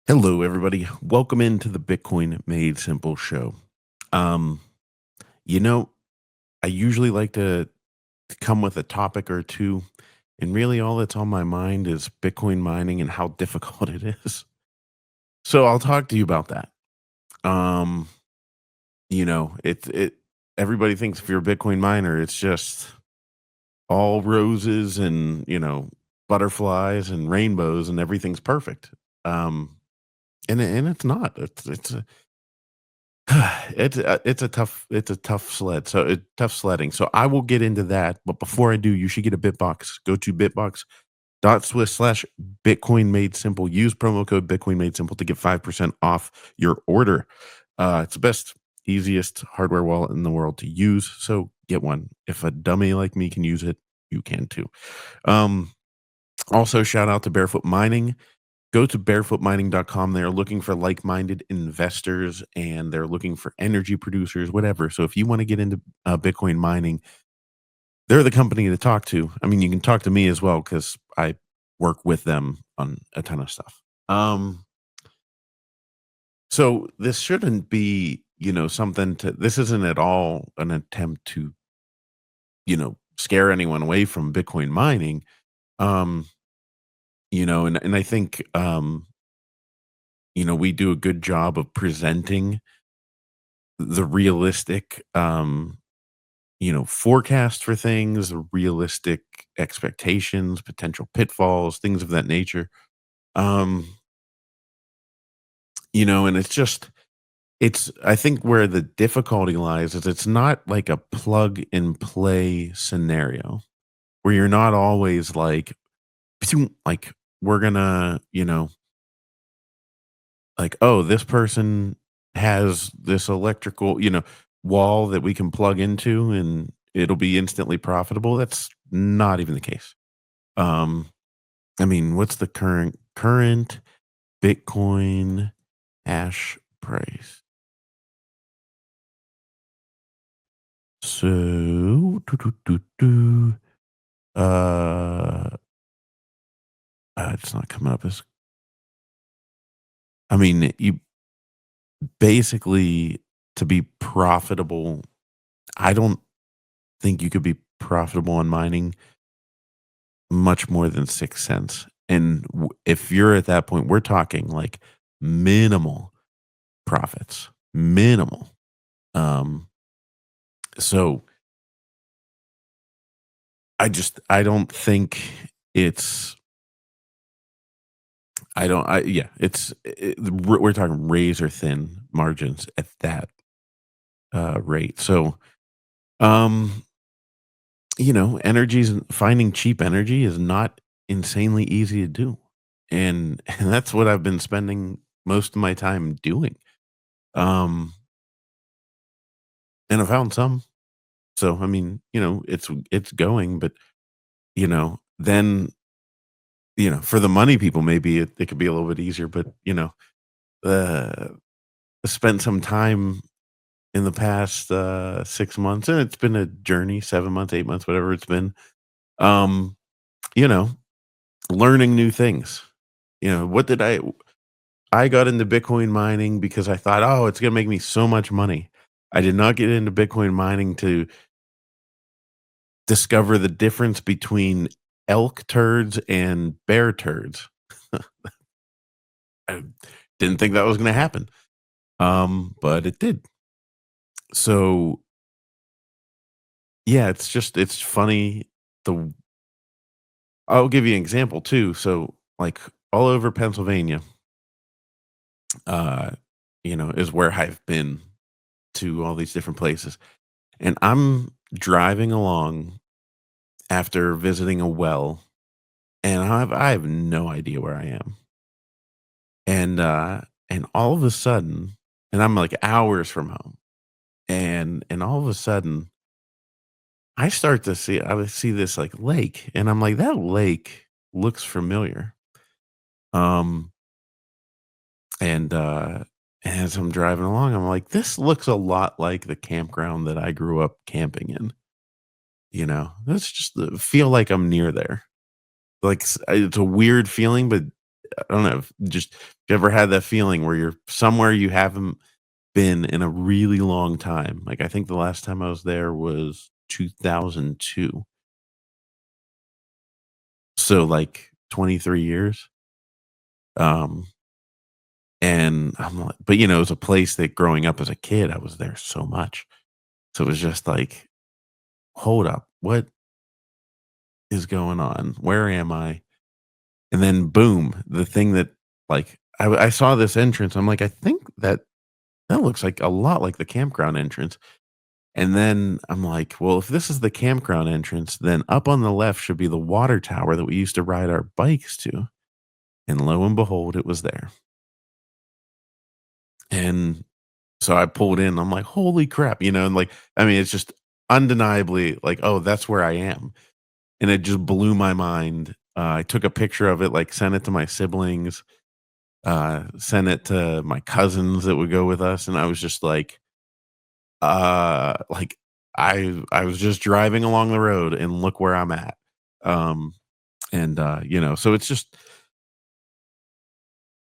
Hello, everybody. Welcome into the Bitcoin Made Simple show. Um, you know, I usually like to come with a topic or two, and really all that's on my mind is Bitcoin mining and how difficult it is. So I'll talk to you about that. Um, it everybody thinks if you're a Bitcoin miner, it's just all roses and butterflies and rainbows and everything's perfect. Um, and it's not. It's it's a tough sled. So tough sledding. So I will get into that, but before I do, you should get a Bitbox. Go to bitbox.swiss/Bitcoin made simple. Use promo code Bitcoin made simple to get 5% off your order. It's the best, easiest hardware wallet in the world to use. So get one. If a dummy like me can use it, you can too. Um, Also, shout out to Barefoot Mining. Go to barefootmining.com. They're looking for like-minded investors and they're looking for energy producers, whatever. So if you want to get into Bitcoin mining, they're the company to talk to. I mean, you can talk to me as well because I work with them on a ton of stuff. So this shouldn't be, something to. This isn't at all an attempt to, scare anyone away from Bitcoin mining. Um, and I think we do a good job of presenting the realistic forecast for things, realistic expectations, potential pitfalls, things of that nature. um and it's I think where the difficulty lies is it's not like a plug and play scenario where you're not always like like we're gonna like, oh, this person has this electrical, wall that we can plug into and it'll be instantly profitable. That's not even the case. Um, I mean, what's the current Bitcoin hash price? So, uh, it's not coming up as. I mean, you basically to be profitable. I don't think you could be profitable on mining much more than 6 cents. And if you're at that point, we're talking like minimal profits, minimal. Um, so I don't think it's I don't I yeah, we're talking razor thin margins at that rate. So um, energies finding cheap energy is not insanely easy to do. And that's what I've been spending most of my time doing. Um, and I found some. So, I mean, it's going, but, then, for the money people, maybe it could be a little bit easier, but, uh, spent some time in the past 6 months, and it's been a journey, 7 months, 8 months, whatever it's been. Um, you know, learning new things. What did I got into Bitcoin mining because I thought, oh, it's going to make me so much money. I did not get into Bitcoin mining to discover the difference between elk turds and bear turds. I didn't think that was gonna happen, but it did. So, yeah, it's funny. The I'll give you an example too. So, like, all over Pennsylvania, uh, is where I've been to all these different places, and I'm driving along after visiting a well, and I have no idea where I am. And all of a sudden and I'm, like, hours from home, and all of a sudden, I would see this, like, lake, and I'm like, "That lake looks familiar." Um, and, as I'm driving along, I'm like, "This looks a lot like the campground that I grew up camping in." That's just the feel like I'm near there. Like, it's a weird feeling, but I don't know, if just you ever had that feeling where you're somewhere you haven't been in a really long time? Like, I think the last time I was there was 2002. So, like, 23 years. Um, and I'm like but, it was a place that growing up as a kid, I was there so much. So it was just like, "Hold up, what is going on? Where am I?" And then boom, the thing that, like, I saw this entrance, I'm like, "I think that looks like a lot like the campground entrance." And then I'm like, "Well, if this is the campground entrance, then up on the left should be the water tower that we used to ride our bikes to." And lo and behold, it was there. And so I pulled in, I'm like, "Holy crap," and, like, I mean, it's just undeniably like, "Oh, that's where I am." And it just blew my mind. I took a picture of it, like, sent it to my siblings, sent it to my cousins that would go with us, and I was just like, I was just driving along the road and look where I'm at. Um, so it's just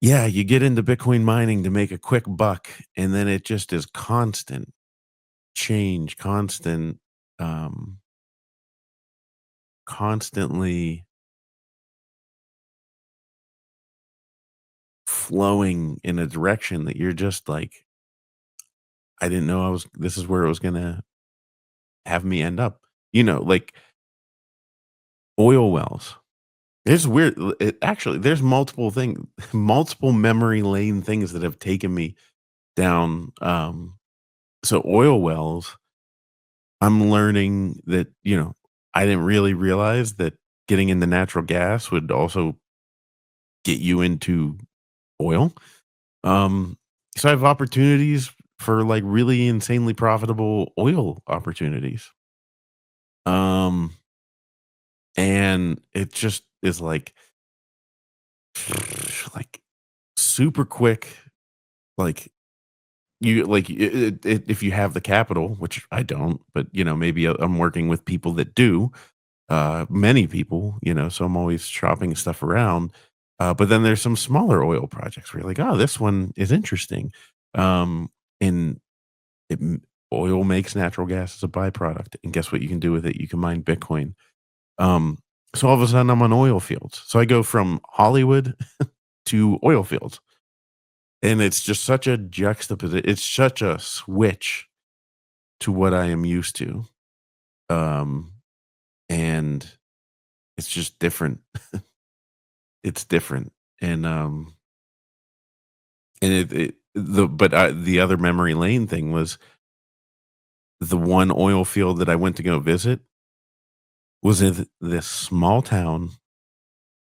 yeah, you get into Bitcoin mining to make a quick buck, and then it just is constant change, um, constantly flowing in a direction that you're just like, I didn't know I was this is where it was gonna have me end up. Like oil wells. There's weird actually, there's multiple multiple memory lane things that have taken me down. So oil wells, I'm learning that, I didn't really realize that getting into natural gas would also get you into oil. Um, so I have opportunities for like really insanely profitable oil opportunities. Um, and it just is like super quick. Like if you have the capital, which I don't, but maybe I'm working with people that do. Many people, so I'm always shopping stuff around. But then there's some smaller oil projects where you're like, oh, this one is interesting. Um, and it, oil makes natural gas as a byproduct. And guess what you can do with it? You can mine Bitcoin. Um, so all of a sudden I'm on oil fields. So I go from Hollywood to oil fields. And it's just such a juxtaposition. It's such a switch to what I am used to. Um, and it's just different. It's different. And the other memory lane thing was the one oil field that I went to go visit was in this small town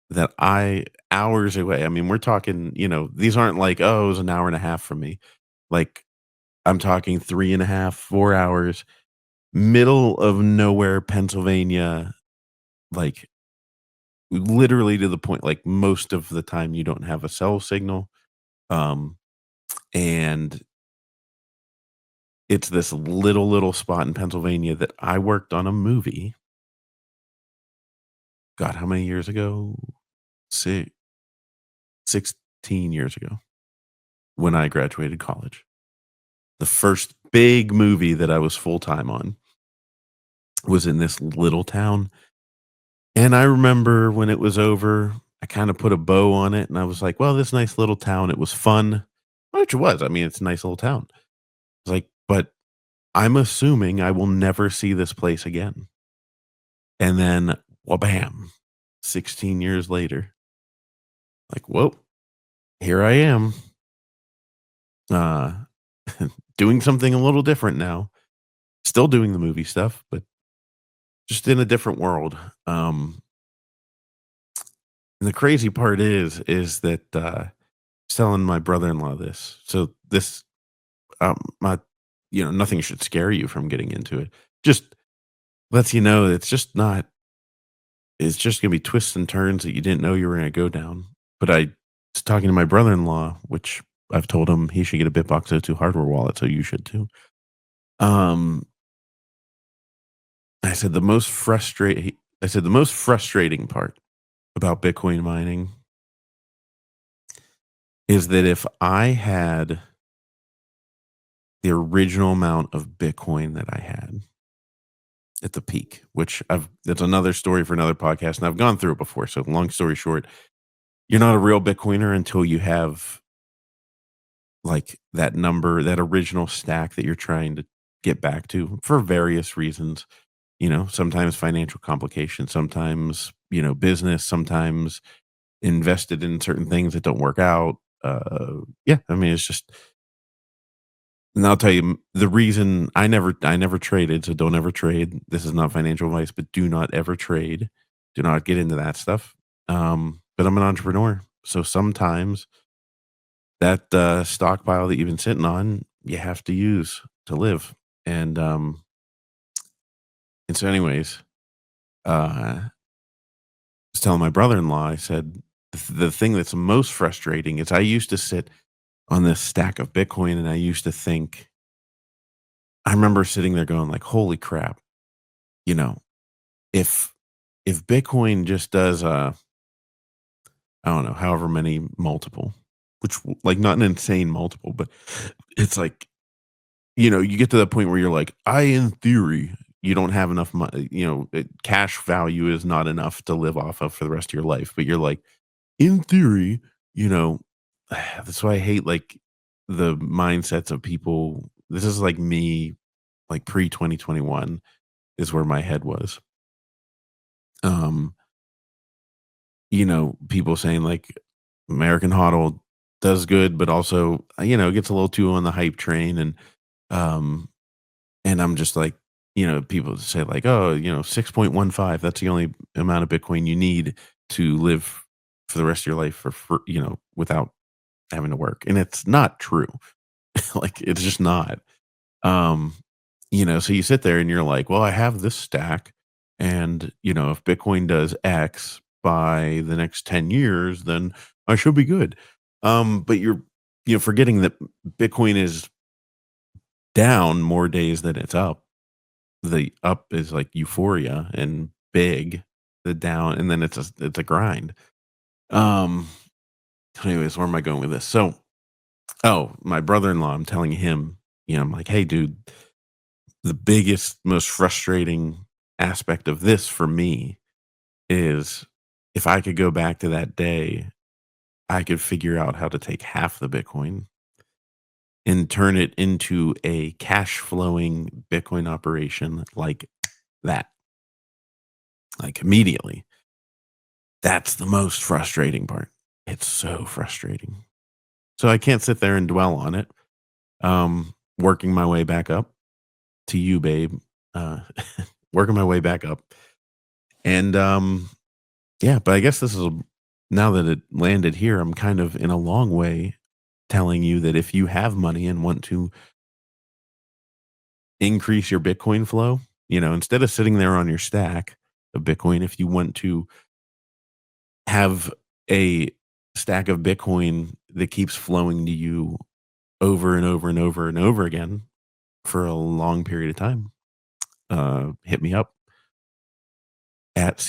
that I hours away. I mean, we're talking, these aren't like, oh, it was an hour and a half from me. Like I'm talking 3.5, 4 hours, middle of nowhere, Pennsylvania, like literally to the point, like most of the time you don't have a cell signal. Um, and it's this little spot in Pennsylvania that I worked on a movie. God, how many years ago? Si 16 years ago when I graduated college. The first big movie that I was full-time on was in this little town, and I remember when it was over, I kinda put a bow on it, and I was like, "Well, this nice little town, it was fun," which it was. I mean, it's a nice little town. It's like, but I'm assuming I will never see this place again. And then, wha-bam, 16 years later, like, "Whoa, here I am, uh, doing something a little different now. Still doing the movie stuff, but just in a different world." And the crazy part is that, I was telling my brother-in-law this. So this, my nothing should scare you from getting into it. Just lets you know it's just gonna be twists and turns that you didn't know you were gonna go down. But I was talking to my brother-in-law, which I've told him he should get a BitBox02 hardware wallet, so you should too. Um, I said the most frustrating part about Bitcoin mining is that if I had the original amount of Bitcoin that I had at the peak, which I've that's another story for another podcast, and I've gone through it before. So long story short, you're not a real Bitcoiner until you have like that number, that original stack that you're trying to get back to for various reasons. Sometimes financial complications, sometimes, business, sometimes invested in certain things that don't work out. Yeah, I mean, it's just, and I'll tell you the reason I never traded, so don't ever trade. This is not financial advice, but do not ever trade. Do not get into that stuff. But I'm an entrepreneur, so sometimes that stockpile that you've been sitting on, you have to use to live. And so, anyways, I was telling my brother-in-law, I said the thing that's most frustrating is I used to sit on this stack of Bitcoin, and I used to think, I remember sitting there going like, "Holy crap!" You know, if if Bitcoin just does I don't know, however many multiple, which like not an insane multiple, but it's like, you get to the point where you're like, I in theory, you don't have enough money, cash value is not enough to live off of for the rest of your life, but you're like, in theory, you know, that's why I hate like the mindsets of people. This is like me, like pre 2021 is where my head was. Um, people saying like American Hodl does good, but also, gets a little too on the hype train. Um, and I'm just like, people say like, oh, 6.15, that's the only amount of Bitcoin you need to live for the rest of your life without having to work. And it's not true. Like, it's just not. Um, so you sit there and you're like, well, I have this stack. And, if Bitcoin does X by the next 10 years, then I should be good. But you're, forgetting that Bitcoin is down more days than it's up. The up is like euphoria and big, the down, and then it's a grind. Um, anyways, where am I going with this? So, oh, my brother-in-law, I'm telling him, I'm like, hey, dude, the biggest, most frustrating aspect of this for me is if I could go back to that day, I could figure out how to take half the Bitcoin and turn it into a cash flowing Bitcoin operation like that, like immediately. That's the most frustrating part. It's so frustrating. So I can't sit there and dwell on it. Working my way back up to you, babe. Uh, working my way back up. And yeah, but I guess now that it landed here, I'm kind of in a long way telling you that if you have money and want to increase your Bitcoin flow, instead of sitting there on your stack of Bitcoin, if you want to have a stack of Bitcoin that keeps flowing to you over and over and over and over again for a long period of time, hit me up at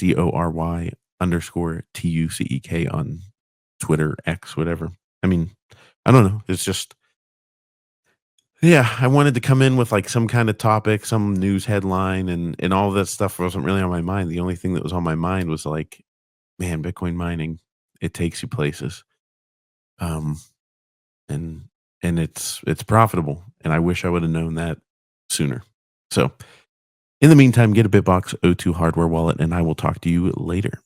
CORY_TUCEK on Twitter, X, whatever. I mean, I don't know. It's just, yeah, I wanted to come in with like some kind of topic, some news headline, and all that stuff wasn't really on my mind. The only thing that was on my mind was like, man, Bitcoin mining, it takes you places. Um, and it's profitable. And I wish I would have known that sooner. So in the meantime, get a Bitbox O2 hardware wallet, and I will talk to you later.